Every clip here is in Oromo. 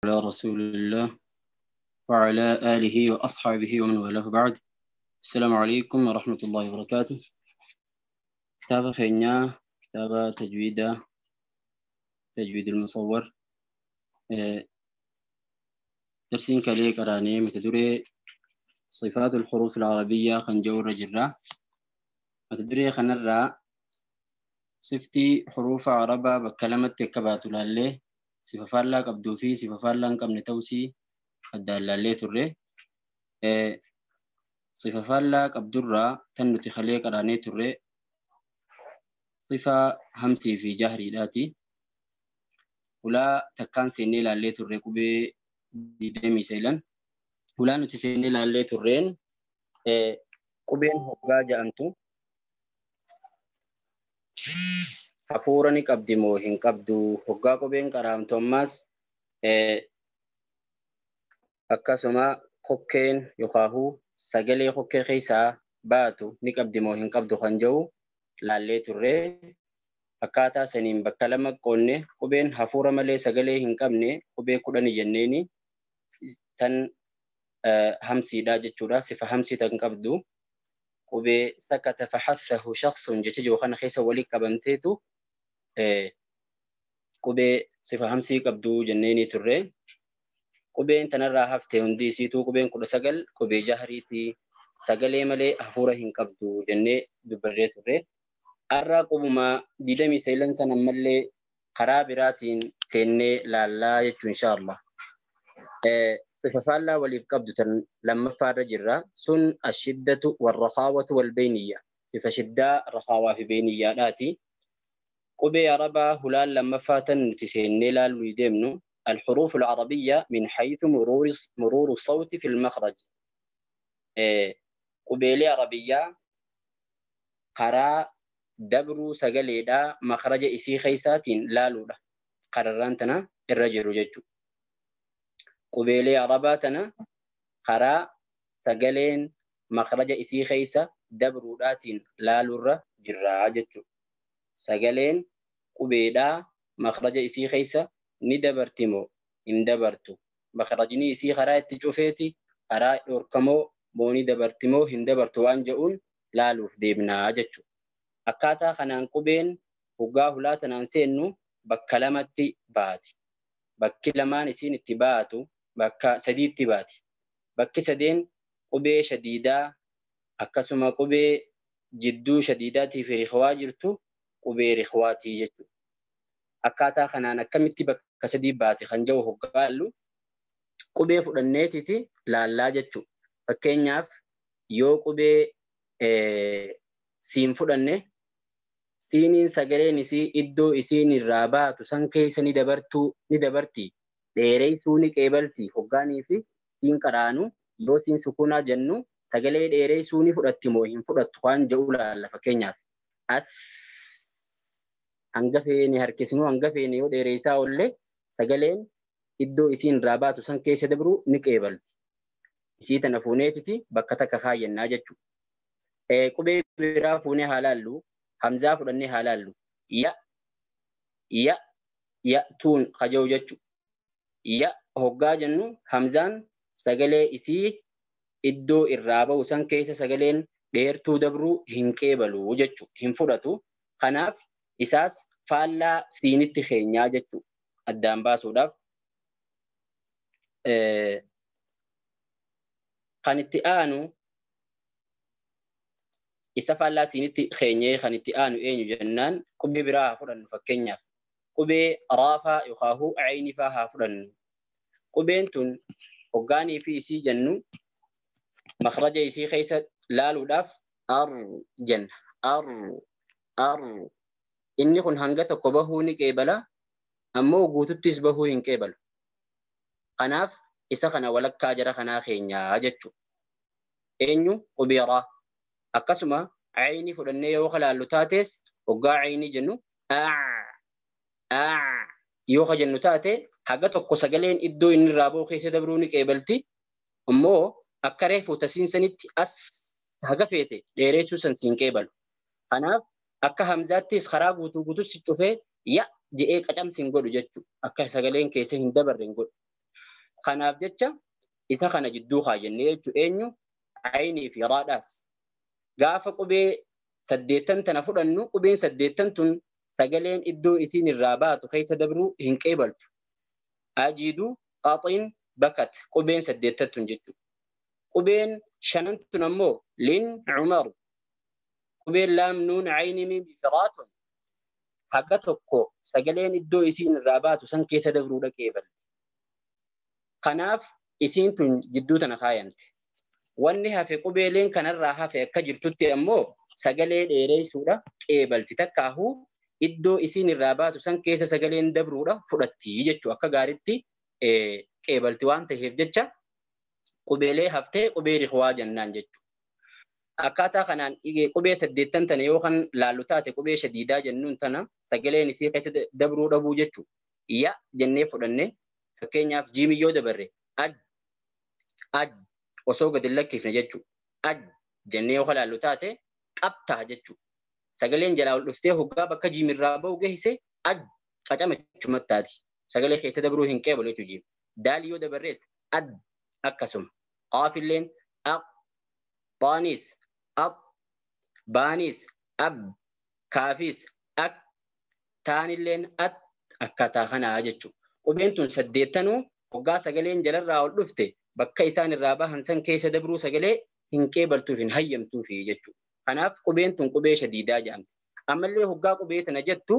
على رسول الله وعلى آله وأصحابه ومن والاه بعد. السلام عليكم ورحمة الله وبركاته. كتاب خينيا كتاب تجويد المصور درسين كالي قراني متدري صفات الحروف العربية خنجور جرا متدري خنرا صفتي حروف عربة بكلمة تكبات لالي صفة فالا قبدو في صفة فالا قم نتوسي الدال لالي تري صفة فالا قبدرا تنو تخلي قراني تري صفة همسي في جهري لاتي ولا تكان سيني لالي تري كوبي ديدمي سيلان ولا نتسيني لالي ترين كوبين هقا جانتو hafuurani qabdi moo hin qabdu hoggaa qubeen qaraamtu ammas akkasuma kokkeen yookaan sagalee kokkee keessaa baatu ni qabdi moo hin qabdu kan jedhu laallee turre akkaataa saniin bakka lama qoonne qubeen hafuura malee sagalee hin qabne qubee 10 jenneeni tan hamsiidha jechuudha sifa hamsii tan qabdu qubee sakata fahathahu shakhsun jechuudha kana keessa walii qabamteetu qubee sifa hamsii qabdu jenneeni turre qubeen tanarraa haftee hundi isiituu qubeen 19 qubee jahriiti sagalee malee hafuura hin qabdu jennee dubbarree turre arraa qubuma 29 san ammallee karaa biraatiin seennee laallaa jechuun inshaallah sifa faallaa waliif qabdu tan lammaffaarra jirra sun ashiddatu warrahaawatu walbeyniyya sifa shiddaa rahaawaa fi beyniyyaadhaati قبي عربة هلال لما فاتن نتسيني لالو يدمنو الحروف العربية من حيث مرور الصوت في المخرج قبيلي عربية قرا دبرو سقلي دا مخرج إسي خيسات لالو دا قررانتنا الرجل ججو قبيلي عرباتنا قرا سقلين مخرج إسي خيسة دبرو داتين لالو را جرا ججو sagaleen qubeedhaa makhraja isii keessa ni dabarti moo hin dabartu makhrajni isii karaa itti cufeeti karaa dhorkamoo moo ni dabarti moo hin dabartu waan jedhuun laaluuf deemnaa jechuudha. Akkaataa kanaan qubeen hoggaa hulaa tanaan seennu bakka lamatti baati. Bakki lamaan isiin itti baatu bakka sadiitti baati. Bakki sadeen qubee shadiidaa akkasuma qubee jidduu shadiidaatii fi rikhwaa jirtu qubee rikhwaatii jechuudha. Akkaataa kanaan akkamitti bakka sadii baate kan jedhu hoggaallu qubee fudhanneetiti laallaa jechuudha. Fakkeenyaaf yoo qubee siin fudhanne siiniin sagaleen isii iddoo isiin irraa baatu san keessa ni dabarti dheereessuu ni qeebalti hoggaanii fi siin qaraanu yoo siin sukunaa jennu sagalee dheereessuu ni fudhatti moo hin fudhattu waan jedhu laalla fakkeenyaaf as hangafeeni harkisnu hangafeeni yoo dheereessaa ollee sagaleen iddoo isiin irraa baatu san keessa dabru ni qeebalti. Isii tana fuuneetiti bakka takka kaayyannaa jechuudha. Qubee biraa fuunee haa laallu hamzaa fudhannee haa laallu ya tuun kaja'u jechuudha. Ya hoggaa jennu hamzaan sagalee isii iddoo irraa ba'u san keessa sagaleen dheertuu dabruu hin qeebalu jechuudha. Hin fudhatu. Kanaaf isaas faallaa siinitti keenyaa jechuudha. Addaan baasuudhaaf kan itti aanu isa faallaa siinitti keenyee kan itti aanu eenyu jennaan qubee biraa haa fudhannu fakkeenyaaf qubee raafaa yookaan aynifaa haa fudhannu. Qubeen tun hoggaanii fi isii jennu makhraja isii keessa laaluudhaaf ar jenna. Inni kun hanga tokko bahuu ni qeebala ammoo guututtis bahuu hin qeebalu. Kanaaf isa kana walakkaa jara kanaa keenyaa jechuudha. Eenyu qubeeraa akkasuma ayni fudhannee yoo kalaallu taates hoggaa ayni jennu yoo ka jennu taate haga tokko sagaleen iddoo inni irraa ba'u keessa dabruu ni qeebalti ammoo akka reefu tasiinsanitti as haga feete dheereessuu san siin qeebalu. Kanaaf akka hamzaattis karaa guutuu si cufee ya je'ee qacamsi hin godhu jechuudha. Akka sagaleen keessa hin dabarre hin godhu. Kanaaf jecha isa kana jidduu kaayannee jechuun eenyu aynii fi raadhaas. Gaafa qubee 8 tana fudhannu qubeen 8 tun sagaleen iddoo isiin irraa baatu keessa dabruu hin qeebaltu. Ajidu qaxiin bakat qubeen 8 tun jechuudha. Qubeen 5 tun ammoo lin Umar. Qubeen laam nuun aynii miim firaatun haga tokko sagaleen iddoo isiin irraa baatu san keessa dabruudha qeebalti. Kanaaf isiin tun jidduu tana kaayante. Wanni hafe qubeeleen kanarraa hafe akka jirtutti ammoo sagalee dheereessuudha qeebalti. Takkaahuu iddoo isiin irraa baatu san keessa sagaleen dabruudha fudhatti jechuu akka gaaritti qeebalti waan ta'eef jecha qubeelee haftee qubee riqwaa jennaan jechuudha. Akkaataa kanaan qubee 8 tana yoo kan laallu taate qubee shadiidaa jennuun tana sagaleen isii keessa dabruu dhabuu jechuudha. Ya jennee fudhannee fakkeenyaaf jiimi yoo dabarre ad osoo gadi lakkifne jechuudha. Ad jennee yoo laallu taate qabtaa jechuudha. Sagaleen jalaa ol dhuftee hoggaa bakka jiimirraa bahu geessise ad qacama jechumattaati. Sagalee keessa dabruu hin qeebalu jechuudha jiimi. Daali yoo dabarrees ad akkasuma. Qaafilleen aq baanis ab baanis ab kaafis ak taanilleen at akkaataa kanaa jechuudha. Qubeen tun 8 hoggaa sagaleen jalarraa ol dhufte bakka isaan irraa bahan san keessa dabruu sagalee hin qeebaltuuf hin hayyamtuufi jechuudha. Kanaaf qubeen tun qubee shadiidaa jedhamti. Ammallee hoggaa qubee tana jettu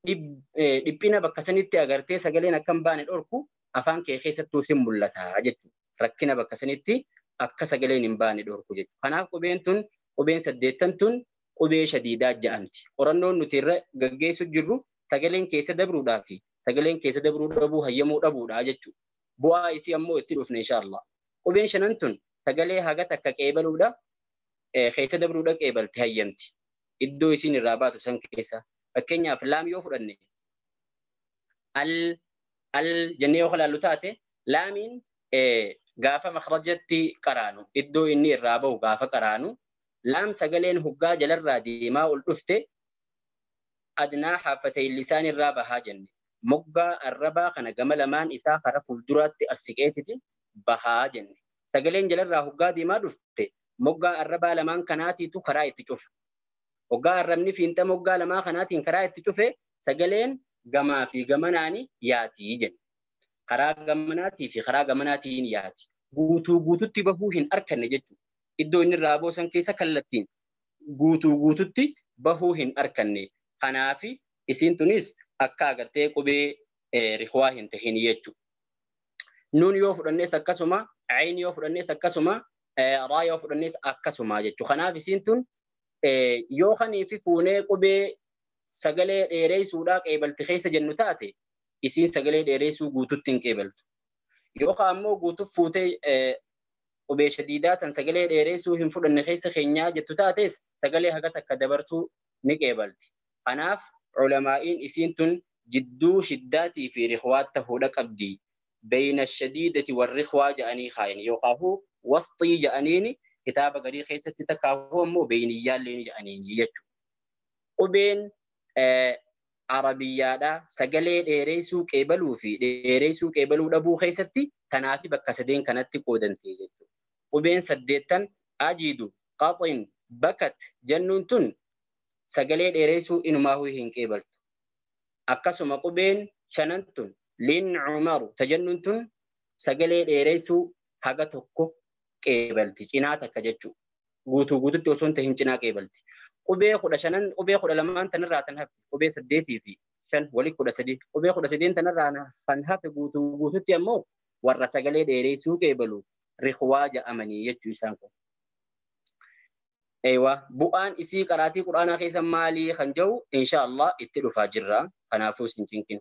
dhiphina bakka sanitti agartee sagaleen akka hin baane dhorku afaan kee keessattuu sin mul'ata jechuudha. Rakkina bakka sanitti akka sagaleen hin baane dhorku jechuudha. Kanaaf qubeen 8 tun qubee shadiidaa jedhamti. Qorannoon nuti irra gaggeessu jirru sagaleen keessa dabruudhaa fi sagaleen keessa dabruu dhabuu hayyamuu dhabuudha jechuudha. Bu'aa isii ammoo itti dhufne inshaallah. Qubeen 5 tun sagalee haga takka qeebaluudha keessa dabruudha qeebalti hayyamti. Iddoo isiin irraa baatu san keessa. Fakkeenyaaf laam yoo fudhanne al jennee yoo ilaallu taate laamiin gaafa makrajatti qaraanu iddoo inni irraa bahu gaafa qaraanu laam sagaleen hoggaa jalarraa deemaa ol dhufte adnaa haafatee lisaan irraa bahaa jenne. Moggaa arrabaa kana gama lamaan isaa kara fuulduraatti as siqeetiti bahaa jenne. Sagaleen jalarraa hoggaa deemaa dhufte moggaa arrabaa lamaan kanaatiitu karaa itti cufe. Hoggaa arrabni fiinxa moggaa lamaa kanaatiin karaa itti cufe sagaleen gamaa fi gamanaani yaatii jenne. Karaa gamanaatii fi karaa gamanaatiin yaati. Guutuutti bahuu hin arkanne jechuudha. Iddoo inni irraa boosan keessa kallattiin guutuutti bahuu hin arkanne. Kanaafi isiin tunis akka agartee qubee riqwaa hin tahin jechuudha. Nuun yoo fudhannees akkasuma, ayin yoo fudhannees akkasuma, raa yoo fudhannees akkasuma jechuudha. Kanaaf isiin tun yoo kanii fi fuunee qubee sagalee dheereessuudhaa qeebalti keessa jennu taate isiin sagalee dheereessuu guututti hin qeebaltu. Yoo ammoo guutuuf fuutee qubee shadiidaa tan sagalee dheereessuu hin fudhanne keessa keenyaa jettu taates sagalee haga takka dabarsuu ni qeebalti. Kanaaf ulamaa'iin isiin tun jidduu shiddaatii fi riqwaa ta'uudha qabdi. Bayna shadiidati warriqwaa jedhanii kaayan yookaan wasxii jedhaniini kitaaba garii keessatti takkaafuu ammoo beeyniyyaallee jedhaniin jechuudha. Qubeen Arabiyyaadhaa sagalee dheereessuu qeebaluu fi dheereessuu qeebaluu dhabuu keessatti kanaafi bakka sadeen kanatti qoodamte jechuudha. Qubeen 8 ajidu qaxin bakat jennuun tun sagalee dheereessuu inumaahuu hin qeebaltu. Akkasuma qubeen 5 tun lin Umaru tajannuun tun sagalee dheereessuu haga tokko qeebalti cinaa takka jechuudha. Guutuutti osoo hin tahin cinaa qeebalti. Qubee 12 tanarraa tan hafe qubee 8 fi 5 wali 13 qubee 13 tanarraa kan hafe guutuutti ammoo warra sagalee dheereessuu qeebalu riqwaa jedhamanii jechuu isaan kun. Bu'aan isii qaraatii quraanaa keessa maalii kan jedhu inshaallah itti dhufaa jirra. Kanaafuu isin cinqin.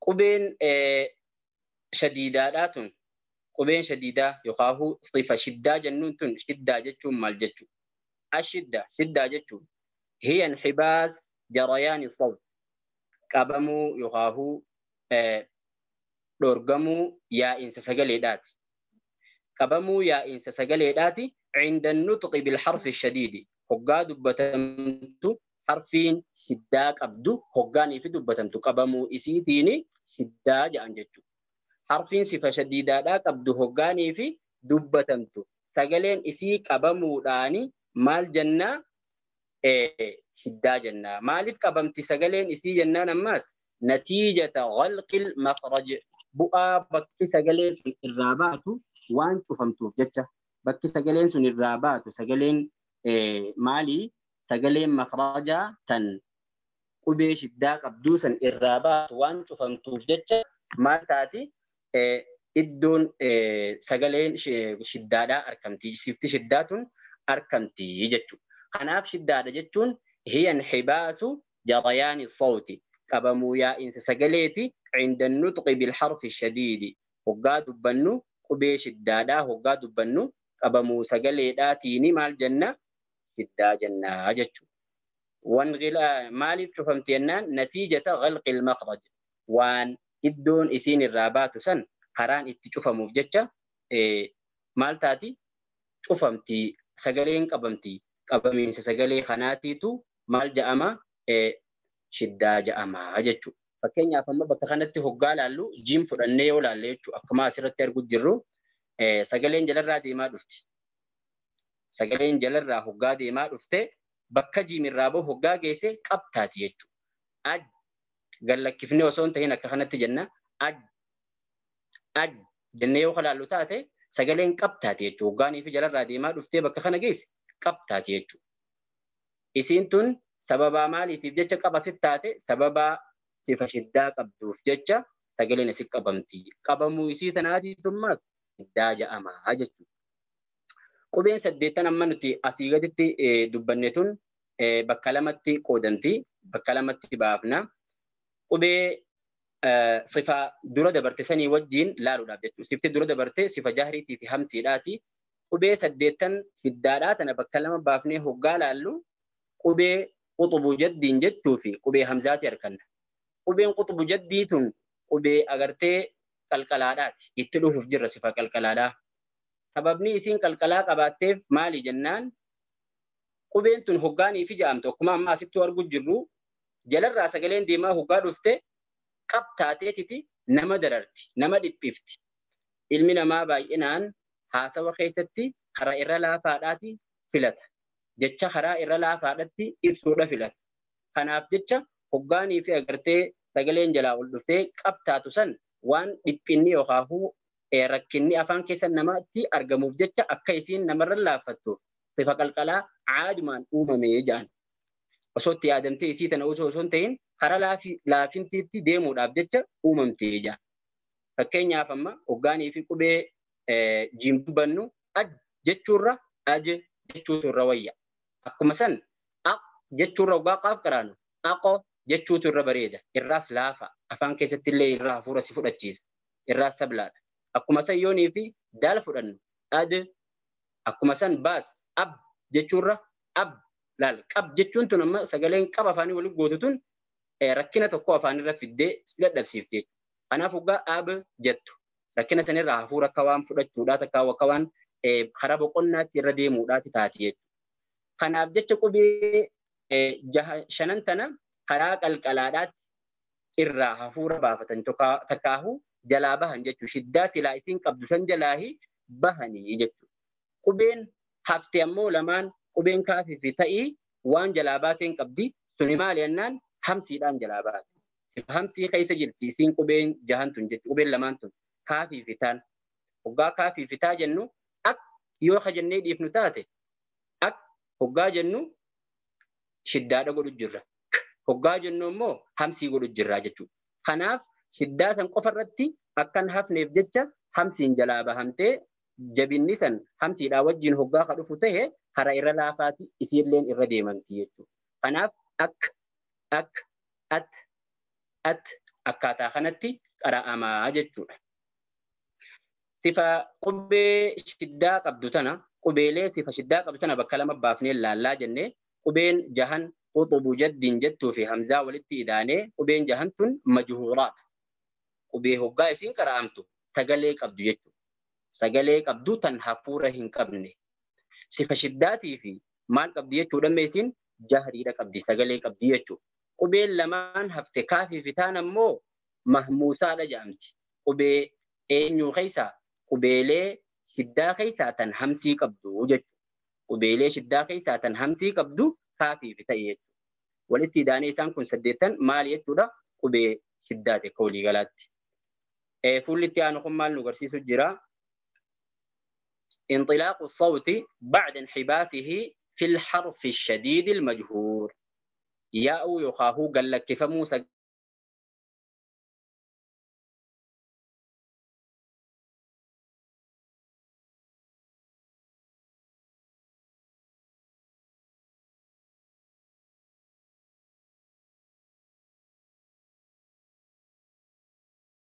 Qubeen shadiidaadhaa tun qubeen shadiidaa yookaan sifa shiddaa jennuun tun shiddaa jechuun maal jechuudha? Shiddaa jechuun hiya inxibaas jarayaani sawt qabamuu yookaan dhorgamuu yaa'insa sagaleedhaati. Qabamuu yaa'insa sagaleedhaati cinda nutuqi bilharfi shadiidi hoggaa dubbatamtu harfiin shiddaa qabdu hoggaanii fi dubbatamtu qabamuu isiitiini shiddaa jedhan jechuudha. harfiin sifa shadiidaadhaa qabdu hoggaanii fi dubbatamtu sagaleen isii qabamuudhaani maal jennaa shiddaa jennaa. Maaliif qabamti sagaleen isii jennaan ammaas natiijata ghalqil makhraj bu'aa bakki sagaleen sun irraa baatu waan cufamtuuf jecha bakki sagaleen sun irraa baatu sagaleen maalii sagaleen makhrajaa tan qubee shiddaa qabduu san irraa baatu waan cufamtuuf jecha maal taati iddoon sagaleen shiddaadhaa argamti. Sifti shiddaatun argamti jechuudha. Kanaaf shiddaadha jechuun hiya inhibaasu jarayaani sawti qabamuu yaa'insa sagaleeti cinda nutqi bilharfi shadiidi hoggaa dubbannu qubee shiddaadhaa hoggaa dubbannu qabamuu sagaleedhaatiini maal jenna shiddaa jennaa jechuudha. Maaliif cufamti jennaan natiijata ghalqil makhraj waan iddoon isiin irraa baatu san karaan itti cufamuuf jecha maal taati cufamti sagaleen qabamti. Qabamiinsa sagalee kanaatiitu maal ja'ama shiddaa ja'ama jechuudha. Fakkeenyaaf amma bakka kanatti hoggaa laallu jiim fudhannee yoo laalle jechuudha. Akkuma asirratti arguu jirru sagaleen jalarraa deemaa dhufti. Sagaleen jalarraa hoggaa deemaa dhufte bakka jiimirraa bahu hoggaa geesse qabtaati jechuudha. Aj gallakkifnee osoo hin ta'in akka kanatti jenna aj jennee yoo laallu taate sagaleen qabtaati jechuudha. Hoggaanii fi jalarraa deemaa dhuftee bakka kana geesse qabtaati jechuudha. Isiin tun sababaa maaliitiif jecha qabasit taate sababaa sifa shiddaa qabduuf jecha sagaleen asii qabamti. Qabamuu isii tanaatiitummaas shiddaa ja'amaa jechuudha. Qubeen 8 amma nuti asii gaditti dubbanne tun bakka lamatti qoodamti. Bakka lamatti baafna. Qubee sifa dura dabarte sanii wajjiin laaluudhaaf jechuudha. Sifti dura dabarte sifa jahriitii fi hamsiidhaati. Qubee 8 shiddaadhaa tana bakka lama baafnee hoggaa laallu qubee quxubu jaddiin jettuu fi qubee hamzaati arganna. Qubeen quxubu jaddii tun qubee agartee qalqalaadhaati. Itti dhufuuf jirra sifa qalqalaadhaa. Sababni isiin qalqalaa qabaatteef maali jennaan qubeen tun hoggaanii fi ja'amtu akkuma amma asitti arguu jirru jalarraa sagaleen deemaa hoggaa dhufte qabtaateetiti nama dararti nama dhiphifti. Ilmi namaa baay'inaan haasawa keessatti karaa irra laafaadhaati filata. Jecha karaa irra laafaadhaatti ibsuudha filata. Kanaaf jecha hoggaanii fi agartee sagaleen jalaa ol dhuftee qabtaatu san waan dhiphinni yookaan rakkinni afaan keessa namaatti argamuuf jecha akka isiin namarra laaffattuuf sifa qalqalaa aadumaan uumamee jedhan. Osoo itti yaadamtee isii tana osoo hin ta'in karaa laafintiitti deemuudhaaf jecha uumamtee jedhan. Fakkeenyaaf amma hoggaanii fi qubee jiim dubbannu aj jechuurra aj jechuutu irra wayya. Akkuma san aq jechuurra hoggaa qaaf qaraanu aqo jechuutu irra bareeda. Irraas laafa afaan keessatti illee irraa hafuura si fudhachiisa. Irraas sablaadha. Akkuma san yoonii fi daal fudhannu ad akkuma san baas ab jechuurra ab laal qab jechuun tun amma sagaleen qaba afaanii waliin gootu tun rakkina tokko afaanirra fiddee si dadhabsiifte. Kanaaf hoggaa ab jettu. Rakkina sanirraa hafuura akka waan fudhachuudhaati akka waan karaa boqonnaatti irra deemuudhaati taati jechuudha. Kanaaf jecha qubee 5 tana karaa qalqalaadhaatti irraa hafuura baafatan takkaahu jalaa bahan jechuudha. Shiddaa silaa isiin qabdu san jalaahi bahanii jechuudha. Qubeen hafte ammoo lamaan qubeen kaafii fi ta'ii waan jalaa baateen qabdi suni maali jennaan hamsiidhaan jalaa baate. Hamsii keessa jirti isiin qubeen 6 tun jechuudha. Qubeen lamaan tun. Kaafii fitaan hoggaa kaafii fitaa jennu ak yoo jennee dhiifnu taate ak hoggaa jennu shiddaadha godhu jirra. Hoggaa jennu immoo hamsii godhu jirra jechuudha. Kanaaf shiddaa san qofa irratti akkan hafneef jecha hamsiin jalaa bahamtee jabinni san hamsiidhaa wajjin hoggaa ka dhufu ta'e hara irra laafaati isiilleen irra deemamti jechuudha. Kanaaf at akkaataa kanatti qara'amaa jechuudha. Sifa qubee shiddaa qabdu tana qubeelee sifa shiddaa qabdu tana bakka lama baafnee laallaa jennee qubeen 6 quxubu jaddiin jettuu fi hamzaa walitti idaanee qubeen 6 tun majhuuraadha. Qubee hoggaa isiin qara'amtu sagalee qabdu jechuudha. Sagalee qabdu tan hafuura hin qabne. Sifa shiddaatii fi maal qabdi jechuudha meesiin jahriidha qabdi sagalee qabdi jechuudha. Qubeen lamaan hafte kaafii fi taan ammoo mahmuusaadha jedhamti. Qubee eenyu keessa qubeelee shiddaa keessaa tan hamsii qabdu jechuudha. Qubeelee shiddaa keessaa tan hamsii qabdu kaafiif ta'e jechuudha. Walitti hidhaanii isaan kun 8 maal jechuudha? Qubee shiddaati akka waliigalaatti. Fuulli itti aanu kun maal nu agarsiisu jira? انطلاق الصوت بعد انحباسه في الحرف الشديد المجهور. ياء يخاهو قال لك كيف موسى